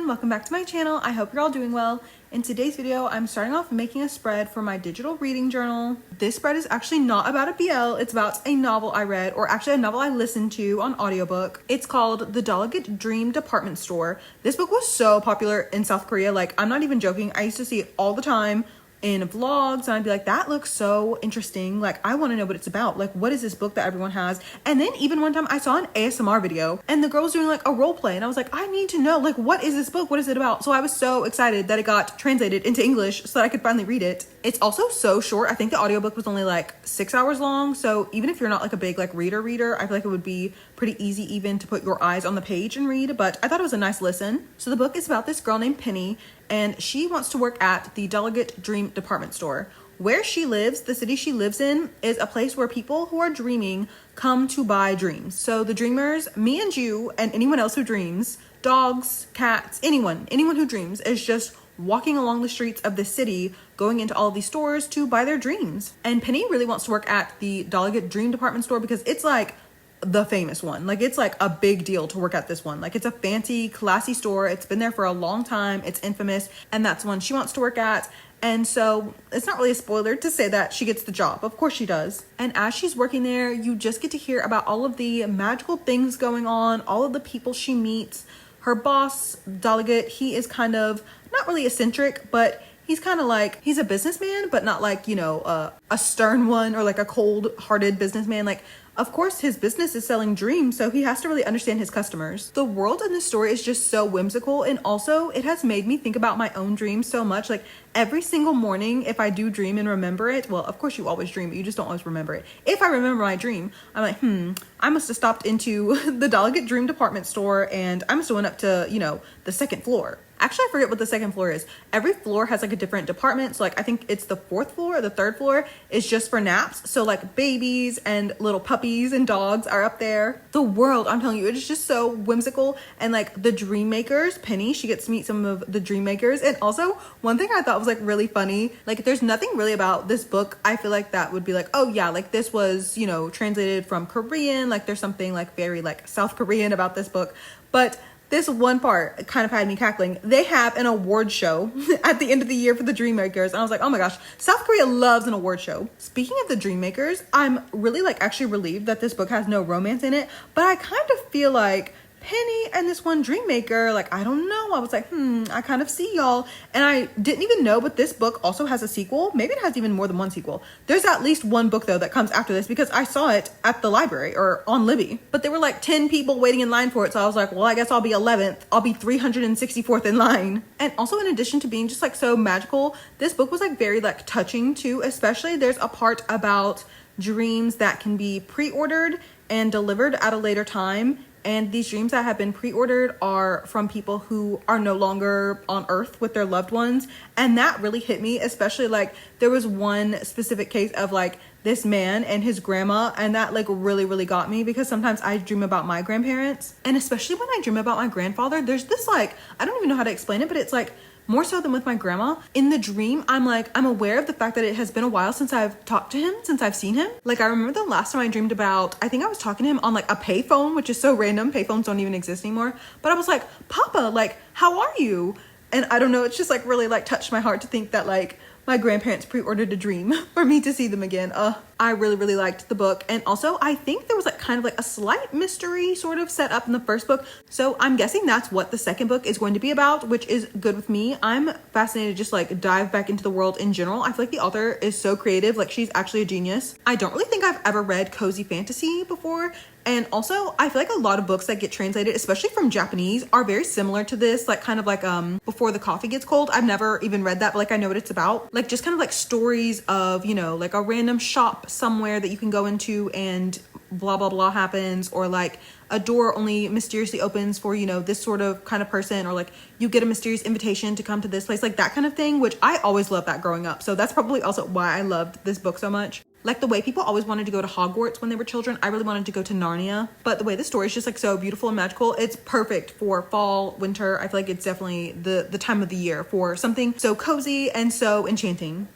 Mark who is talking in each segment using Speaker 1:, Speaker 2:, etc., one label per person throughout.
Speaker 1: everyone, welcome back to my channel. I hope you're all doing well. In today's video, I'm starting off making a spread for my digital reading journal. This spread is actually not about a BL, it's about a novel I read, or actually a novel I listened to on audiobook. It's called The Dallergut Dream Department Store. This book was so popular in South Korea, like I'm not even joking. I used to see it all the time in vlogs and I'd be like, that looks so interesting, like I want to know what it's about, like what is this book that everyone has? And then even one time I saw an ASMR video and the girl was doing like a role play and I was like, I need to know, like what is this book, what is it about? So I was so excited that it got translated into English so that I could finally read it. It's also so short. I think the audiobook was only like 6 hours long, so even if you're not like a big like reader, I feel like it would be pretty easy even to put your eyes on the page and read, but I thought it was a nice listen. So the book is about this girl named Penny, and she wants to work at the Dallergut Dream Department Store. Where she lives, the city she lives in, is a place where people who are dreaming come to buy dreams. So the dreamers, me and you, and anyone else who dreams, dogs, cats, anyone who dreams is just walking along the streets of the city, going into all of these stores to buy their dreams. And Penny really wants to work at the Dallergut Dream Department Store because it's like the famous one. Like it's like a big deal to work at this one. Like it's a fancy, classy store. It's been there for a long time. It's infamous, and that's one she wants to work at. And so it's not really a spoiler to say that she gets the job. Of course she does. And as she's working there, you just get to hear about all of the magical things going on, all of the people she meets. Her boss, Dallergut, he is kind of not really eccentric, but he's kind of like, he's a businessman, but not like, you know, a stern one or like a cold-hearted businessman. Like, of course, his business is selling dreams, so he has to really understand his customers. The world in this story is just so whimsical, and also it has made me think about my own dreams so much. Like every single morning, if I do dream and remember it, well, of course you always dream, but you just don't always remember it. If I remember my dream, I'm like, I must have stopped into the Dallergut Dream Department Store, and I must have went up to, you know, the second floor. Actually, I forget what the second floor is. Every floor has like a different department. So like, I think it's the fourth floor or the third floor is just for naps. So like babies and little puppies and dogs are up there. The world, I'm telling you, it is just so whimsical. And like the dream makers, Penny, she gets to meet some of the dream makers. And also one thing I thought was like really funny, like there's nothing really about this book I feel like that would be like, oh yeah, like this was, you know, translated from Korean. Like there's something like very like South Korean about this book. But this one part kind of had me cackling. They have an award show at the end of the year for the dream makers. And I was like, oh my gosh, South Korea loves an award show. Speaking of the dream makers, I'm really like actually relieved that this book has no romance in it, but I kind of feel like Penny and this one dream maker, like, I don't know. I was like, I kind of see y'all. And I didn't even know, but this book also has a sequel. Maybe it has even more than one sequel. There's at least one book though that comes after this because I saw it at the library or on Libby, but there were like 10 people waiting in line for it. So I was like, well, I guess I'll be 11th. I'll be 364th in line. And also in addition to being just like so magical, this book was like very like touching too, especially there's a part about dreams that can be pre-ordered and delivered at a later time. And these dreams that have been pre-ordered are from people who are no longer on earth with their loved ones. And that really hit me, especially like there was one specific case of like this man and his grandma, and that like really got me because sometimes I dream about my grandparents, and especially when I dream about my grandfather, there's this like, I don't even know how to explain it, but it's like more so than with my grandma. In the dream, I'm aware of the fact that it has been a while since I've talked to him, since I've seen him. Like I remember the last time I dreamed about, I think I was talking to him on like a payphone, which is so random. Payphones don't even exist anymore. But I was like, Papa, like, how are you? And I don't know, it's just like really like touched my heart to think that like my grandparents pre-ordered a dream for me to see them again. I really liked the book. And also I think there was like kind of like a slight mystery sort of set up in the first book. So I'm guessing that's what the second book is going to be about, which is good with me. I'm fascinated to just like dive back into the world in general. I feel like the author is so creative. Like she's actually a genius. I don't really think I've ever read cozy fantasy before. And also, I feel like a lot of books that get translated, especially from Japanese, are very similar to this, like kind of like Before the Coffee Gets Cold. I've never even read that, but like I know what it's about. Like just kind of like stories of, you know, like a random shop somewhere that you can go into and blah blah blah happens, or like a door only mysteriously opens for, you know, this sort of kind of person, or like you get a mysterious invitation to come to this place, like that kind of thing, which I always loved that growing up. So that's probably also why I loved this book so much. Like the way people always wanted to go to Hogwarts when they were children, I really wanted to go to Narnia. But the way the story is just like so beautiful and magical, it's perfect for fall, winter. I feel like it's definitely the time of the year for something so cozy and so enchanting.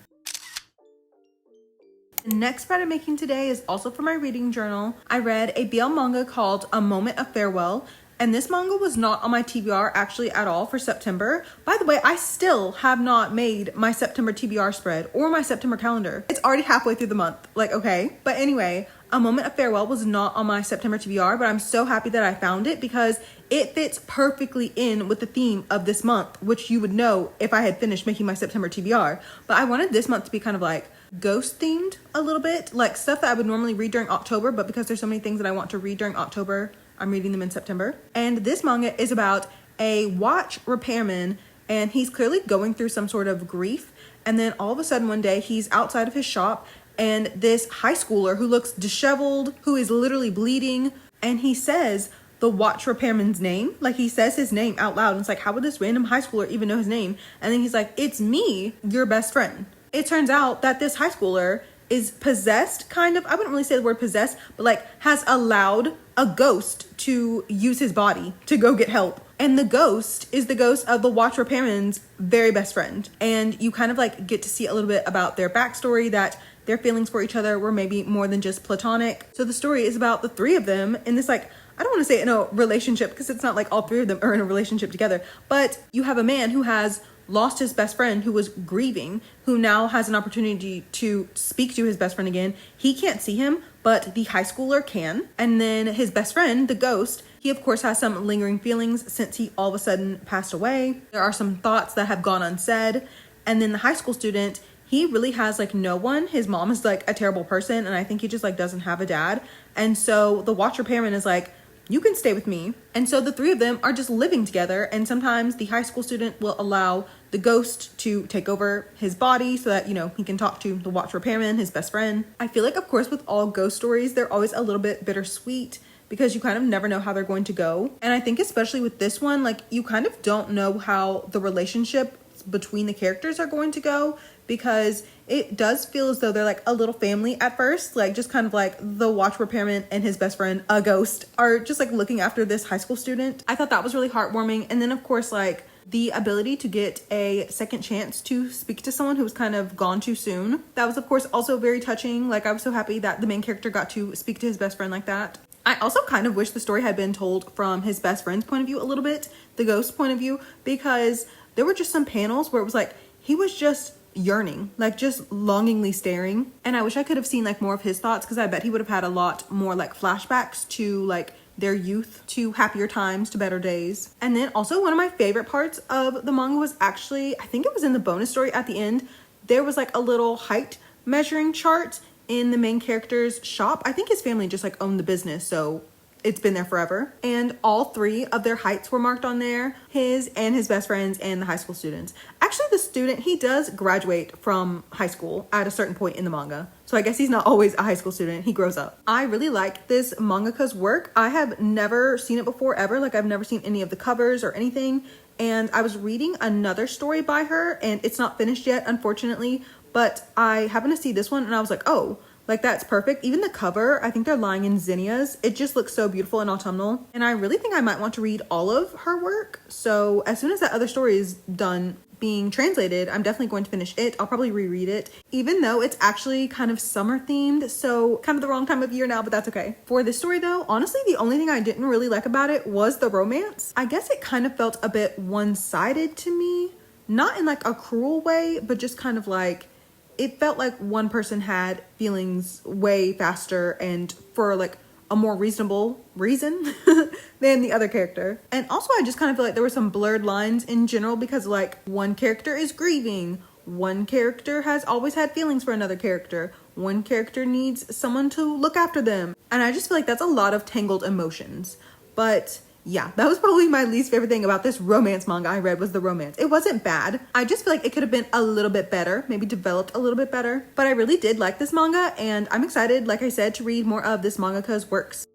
Speaker 1: The next spread I'm making today is also for my reading journal. I read a BL manga called A Moment of Farewell. And this manga was not on my TBR actually at all for September. By the way, I still have not made my September TBR spread or my September calendar. It's already halfway through the month, like, okay. But anyway, A Moment of Farewell was not on my September TBR, but I'm so happy that I found it because it fits perfectly in with the theme of this month, which you would know if I had finished making my September TBR. But I wanted this month to be kind of like ghost themed a little bit, like stuff that I would normally read during October, but because there's so many things that I want to read during October, I'm reading them in September. And this manga is about a watch repairman, and he's clearly going through some sort of grief. And then all of a sudden one day he's outside of his shop, and this high schooler who looks disheveled, who is literally bleeding, and he says the watch repairman's name. Like, he says his name out loud, and it's like, how would this random high schooler even know his name? And then he's like, it's me, your best friend. It turns out that this high schooler is possessed, kind of. I wouldn't really say the word possessed, but like has allowed a ghost to use his body to go get help. And the ghost is the ghost of the watch repairman's very best friend. And you kind of like get to see a little bit about their backstory, that their feelings for each other were maybe more than just platonic. So the story is about the three of them in this, like, I don't want to say in a relationship because it's not like all three of them are in a relationship together, but you have a man who has lost his best friend, who was grieving, who now has an opportunity to speak to his best friend again. He can't see him, but the high schooler can. And then his best friend, the ghost, he of course has some lingering feelings since he all of a sudden passed away. There are some thoughts that have gone unsaid. And then the high school student, he really has like no one. His mom is like a terrible person, and I think he just like doesn't have a dad. And so the watch repairman is like, you can stay with me. And so the three of them are just living together, and sometimes the high school student will allow the ghost to take over his body so that, you know, he can talk to the watch repairman, his best friend. I feel like, of course, with all ghost stories, they're always a little bit bittersweet because you kind of never know how they're going to go. And I think especially with this one, like, you kind of don't know how the relationship between the characters are going to go, because it does feel as though they're like a little family at first, like just kind of like the watch repairman and his best friend, a ghost, are just like looking after this high school student. I thought that was really heartwarming. And then of course, like the ability to get a second chance to speak to someone who was kind of gone too soon. That was of course also very touching. Like, I was so happy that the main character got to speak to his best friend like that. I also kind of wish the story had been told from his best friend's point of view a little bit, the ghost point of view, because there were just some panels where it was like he was just yearning, like just longingly staring. And I wish I could have seen like more of his thoughts, because I bet he would have had a lot more like flashbacks to like their youth, to happier times, to better days. And then also one of my favorite parts of the manga was actually, I think it was in the bonus story at the end, there was like a little height measuring chart in the main character's shop. I think his family just like owned the business, so it's been there forever. And all three of their heights were marked on there, his and his best friends and the high school students. Actually, the student, he does graduate from high school at a certain point in the manga. So I guess he's not always a high school student, he grows up. I really like this mangaka's work. I have never seen it before ever. Like, I've never seen any of the covers or anything. And I was reading another story by her, and it's not finished yet, unfortunately, but I happened to see this one and I was like, oh, like that's perfect. Even the cover, I think they're lying in zinnias. It just looks so beautiful and autumnal. And I really think I might want to read all of her work. So as soon as that other story is done being translated, I'm definitely going to finish it. I'll probably reread it, even though it's actually kind of summer themed. So kind of the wrong time of year now, but that's okay. For this story though, honestly, the only thing I didn't really like about it was the romance. I guess it kind of felt a bit one-sided to me. Not in like a cruel way, but just kind of like, it felt like one person had feelings way faster and for like a more reasonable reason than the other character. And also I just kind of feel like there were some blurred lines in general, because like one character is grieving, one character has always had feelings for another character, one character needs someone to look after them. And I just feel like that's a lot of tangled emotions. But yeah, that was probably my least favorite thing about this romance manga I read, was the romance. It wasn't bad. I just feel like it could have been a little bit better, maybe developed a little bit better. But I really did like this manga, and I'm excited, like I said, to read more of this mangaka's works.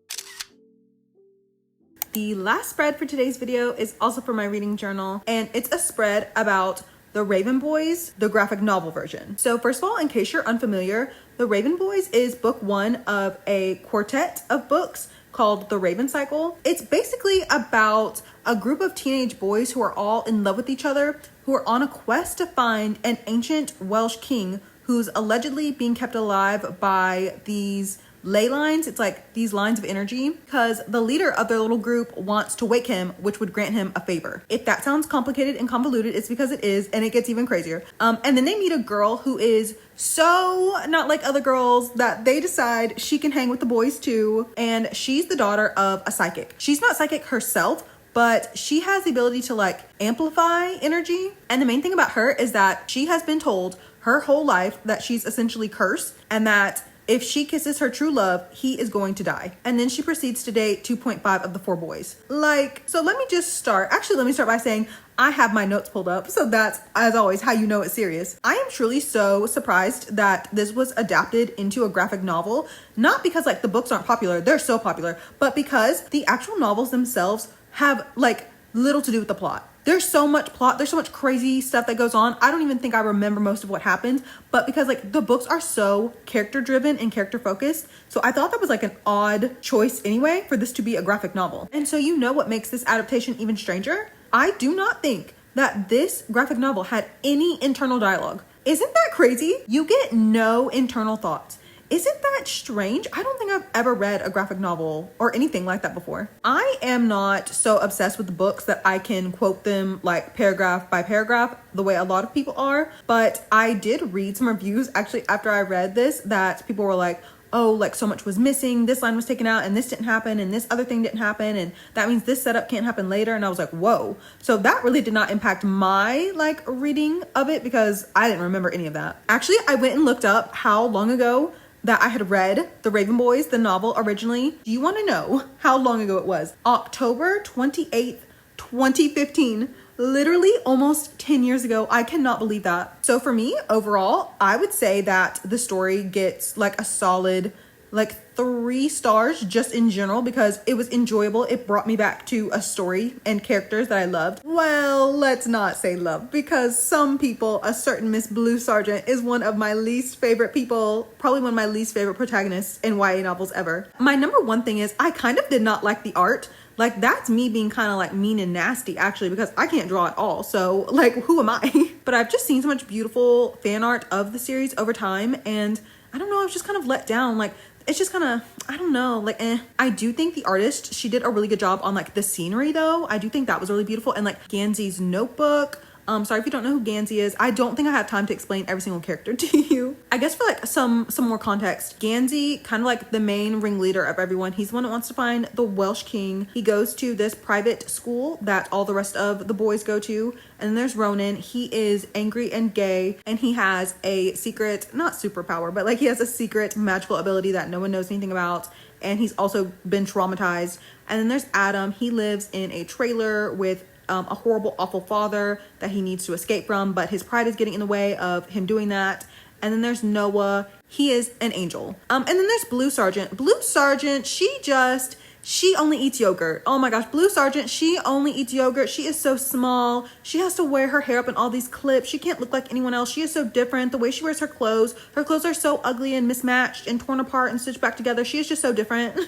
Speaker 1: The last spread for today's video is also for my reading journal, and it's a spread about The Raven Boys, the graphic novel version. So first of all, in case you're unfamiliar, The Raven Boys is book one of a quartet of books called The Raven Cycle. It's basically about a group of teenage boys who are all in love with each other, who are on a quest to find an ancient Welsh king who's allegedly being kept alive by these ley lines. It's like these lines of energy because the leader of their little group wants to wake him, which would grant him a favor. If that sounds complicated and convoluted, it's because it is, and it gets even crazier. And then they meet a girl who is so not like other girls that they decide she can hang with the boys too. And she's the daughter of a psychic. She's not psychic herself, but she has the ability to like amplify energy. And the main thing about her is that she has been told her whole life that she's essentially cursed and that if she kisses her true love, he is going to die. And then she proceeds to date 2.5 of the 4 boys. Like, so let me start by saying I have my notes pulled up. So that's, as always, how you know it's serious. I am truly so surprised that this was adapted into a graphic novel. Not because like the books aren't popular, they're so popular, but because the actual novels themselves have like little to do with the plot. There's so much plot, there's so much crazy stuff that goes on. I don't even think I remember most of what happens, but because like the books are so character driven and character focused, so I thought that was like an odd choice anyway for this to be a graphic novel. And so you know what makes this adaptation even stranger? I do not think that this graphic novel had any internal dialogue. Isn't that crazy? You get no internal thoughts. Isn't that strange? I don't think I've ever read a graphic novel or anything like that before. I am not so obsessed with the books that I can quote them like paragraph by paragraph the way a lot of people are, but I did read some reviews actually after I read this that people were like, oh, like so much was missing, this line was taken out and this didn't happen and this other thing didn't happen and that means this setup can't happen later. And I was like, whoa. So that really did not impact my like reading of it because I didn't remember any of that. Actually, I went and looked up how long ago that I had read The Raven Boys, the novel originally. Do you want to know how long ago it was? October 28th, 2015. Literally almost 10 years ago. I cannot believe that. So for me, overall, I would say that the story gets like a solid like 3 stars just in general because it was enjoyable. It brought me back to a story and characters that I loved. Well, let's not say love because some people, a certain Miss Blue Sergeant is one of my least favorite people, probably one of my least favorite protagonists in YA novels ever. My number one thing is I kind of did not like the art. Like that's me being kind of like mean and nasty actually because I can't draw at all. So like who am I? But I've just seen so much beautiful fan art of the series over time and I don't know, I was just kind of let down. Like it's just kind of, I don't know, like I do think the artist, she did a really good job on like the scenery though. I do think that was really beautiful. And like Gansey's notebook. Sorry if you don't know who Gansey is. I don't think I have time to explain every single character to you. I guess for like some more context, Gansey, kind of like the main ringleader of everyone. He's the one that wants to find the Welsh king. He goes to this private school that all the rest of the boys go to. And then there's Ronan. He is angry and gay and he has a secret, not superpower, but like he has a secret magical ability that no one knows anything about. And he's also been traumatized. And then there's Adam. He lives in a trailer with a horrible, awful father that he needs to escape from, but his pride is getting in the way of him doing that. And then there's Noah. He is an angel. And then there's Blue Sergeant. Blue Sergeant, she only eats yogurt. Oh my gosh, Blue Sergeant, she only eats yogurt. She is so small. She has to wear her hair up in all these clips. She can't look like anyone else. She is so different. The way she wears her clothes are so ugly and mismatched and torn apart and stitched back together. She is just so different.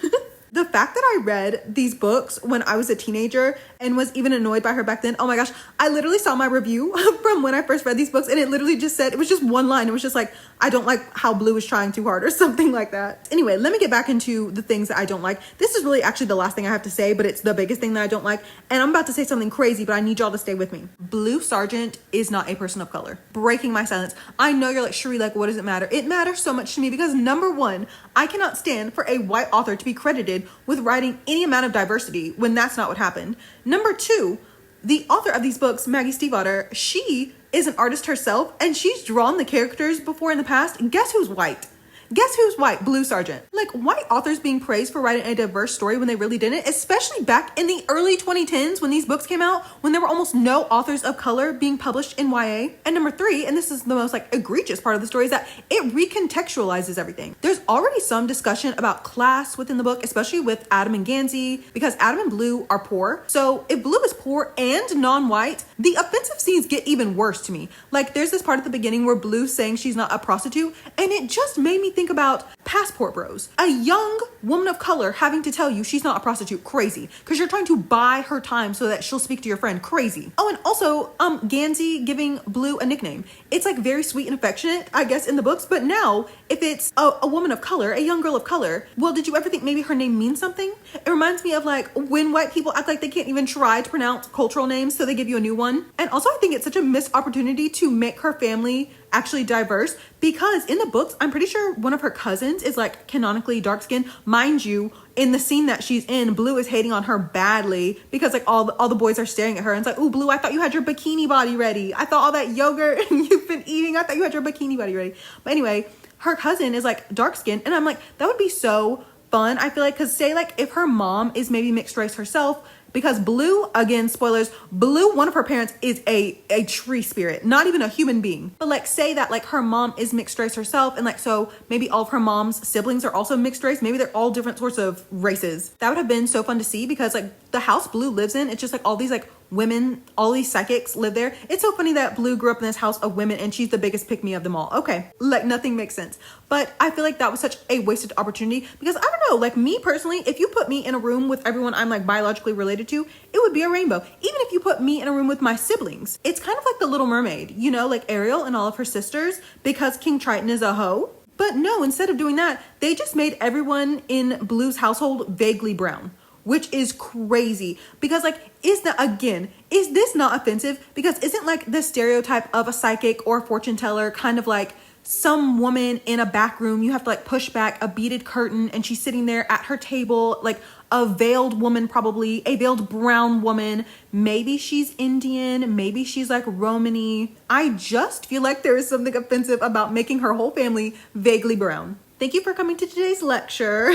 Speaker 1: The fact that I read these books when I was a teenager and was even annoyed by her back then. Oh my gosh, I literally saw my review from when I first read these books and it literally just said, it was just one line. It was just like, I don't like how Blue is trying too hard or something like that. Anyway, let me get back into the things that I don't like. This is really actually the last thing I have to say, but it's the biggest thing that I don't like. And I'm about to say something crazy, but I need y'all to stay with me. Blue Sergeant is not a person of color. Breaking my silence. I know you're like, Sheree, like, what does it matter? It matters so much to me because number one, I cannot stand for a white author to be credited with writing any amount of diversity when that's not what happened. Number two, the author of these books, Maggie Stiefvater, she is an artist herself and she's drawn the characters before in the past. Guess who's white? Guess who's white? Blue Sergeant. Like white authors being praised for writing a diverse story when they really didn't, especially back in the early 2010s when these books came out, when there were almost no authors of color being published in YA. And number three, and this is the most like egregious part of the story, is that it recontextualizes everything. There's already some discussion about class within the book, especially with Adam and Gansey, because Adam and Blue are poor. So if Blue is poor and non-white, the offensive scenes get even worse to me. Like there's this part at the beginning where Blue's saying she's not a prostitute, and it just made me think about passport bros. A young woman of color having to tell you she's not a prostitute, crazy. Because you're trying to buy her time so that she'll speak to your friend, crazy. Oh, and also Gansey giving Blue a nickname. It's like very sweet and affectionate, I guess, in the books, but now if it's a woman of color, a young girl of color, well, did you ever think maybe her name means something? It reminds me of like when white people act like they can't even try to pronounce cultural names, so they give you a new one. And also I think it's such a missed opportunity to make her family actually diverse, because in the books, I'm pretty sure one of her cousins is like canonically dark skinned. Mind you, in the scene that she's in, Blue is hating on her badly because like all the boys are staring at her and it's like, ooh, Blue, I thought you had your bikini body ready. I thought all that yogurt you've been eating, I thought you had your bikini body ready. But anyway, her cousin is like dark skinned, and I'm like, that would be so fun. I feel like, because say like if her mom is maybe mixed race herself, because Blue, again, spoilers, Blue, one of her parents is a tree spirit, not even a human being. But like say that like her mom is mixed race herself, and like so maybe all of her mom's siblings are also mixed race. Maybe they're all different sorts of races. That would have been so fun to see, because like the house Blue lives in, it's just like all these like women, all these psychics live there. It's so funny that Blue grew up in this house of women and she's the biggest pick me of them all. Okay, like nothing makes sense. But I feel like that was such a wasted opportunity, because I don't know, like me personally, if you put me in a room with everyone I'm like biologically related to, it would be a rainbow. Even if you put me in a room with my siblings, it's kind of like the Little Mermaid, you know, like Ariel and all of her sisters, because King Triton is a hoe. But no, instead of doing that, they just made everyone in Blue's household vaguely brown, which is crazy. Because like, is this not offensive? Because isn't like the stereotype of a psychic or a fortune teller kind of like some woman in a back room, you have to like push back a beaded curtain and she's sitting there at her table, like a veiled woman, probably a veiled brown woman. Maybe she's Indian, maybe she's like Romany. I just feel like there is something offensive about making her whole family vaguely brown. Thank you for coming to today's lecture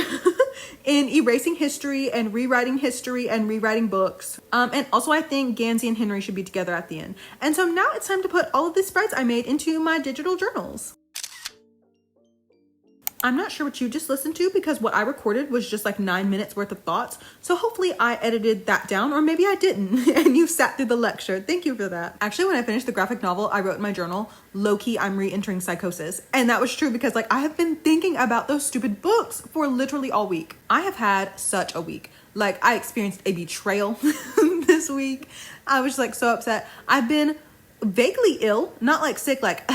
Speaker 1: in erasing history and rewriting books. And also I think Gansey and Henry should be together at the end. And so now it's time to put all of the spreads I made into my digital journals. I'm not sure what you just listened to, because what I recorded was just like 9 minutes worth of thoughts. So hopefully I edited that down, or maybe I didn't and you sat through the lecture. Thank you for that. Actually, when I finished the graphic novel, I wrote in my journal, low-key, I'm re-entering psychosis. And that was true, because like I have been thinking about those stupid books for literally all week. I have had such a week. Like I experienced a betrayal this week. I was like so upset. I've been vaguely ill, not like sick, like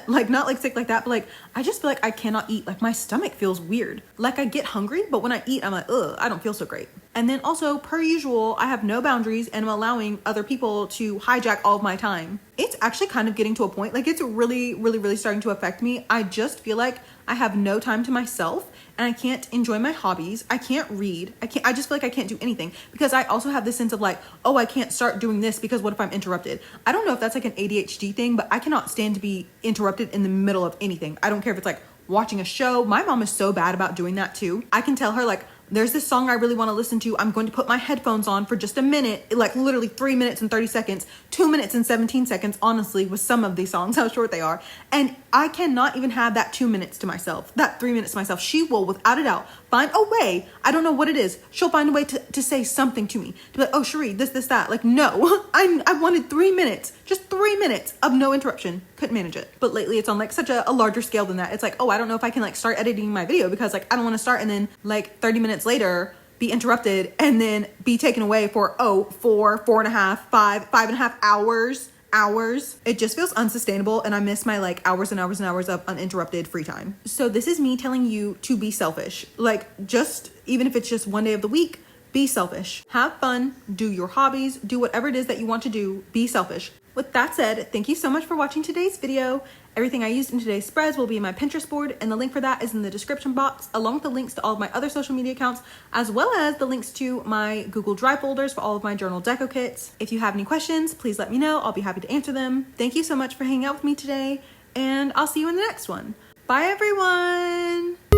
Speaker 1: not like sick like that, but like I just feel like I cannot eat. Like my stomach feels weird. Like I get hungry, but when I eat, I'm like, ugh, I don't feel so great. And then also, per usual, I have no boundaries and I'm allowing other people to hijack all of my time. It's actually kind of getting to a point, like it's really starting to affect me. I just feel like I have no time to myself and I can't enjoy my hobbies. I can't read. I just feel like I can't do anything, because I also have this sense of like, oh, I can't start doing this because what if I'm interrupted? I don't know if that's like an ADHD thing, but I cannot stand to be interrupted in the middle of anything. I don't care if it's like watching a show. My mom is so bad about doing that too. I can tell her like, there's this song I really want to listen to. I'm going to put my headphones on for just a minute, like literally 3 minutes and 30 seconds, 2 minutes and 17 seconds, honestly, with some of these songs, how short they are. And I cannot even have that 2 minutes to myself, that 3 minutes to myself. She will, without a doubt, find a way. I don't know what it is. She'll find a way to say something to me. To be like, oh, Sheree, this, that. Like, no, I wanted 3 minutes, just 3 minutes of no interruption. Couldn't manage it. But lately it's on like such a larger scale than that. It's like, oh, I don't know if I can like start editing my video, because like I don't want to start and then like 30 minutes later be interrupted and then be taken away for 4.5, 5.5 hours. It just feels unsustainable, and I miss my like hours and hours and hours of uninterrupted free time. So this is me telling you to be selfish. Like, just even if it's just one day of the week, be selfish. Have fun, do your hobbies, do whatever it is that you want to do, be selfish. With that said, thank you so much for watching today's video. Everything I used in today's spreads will be in my Pinterest board, and the link for that is in the description box, along with the links to all of my other social media accounts, as well as the links to my Google Drive folders for all of my journal deco kits. If you have any questions, please let me know. I'll be happy to answer them. Thank you so much for hanging out with me today, and I'll see you in the next one. Bye, everyone!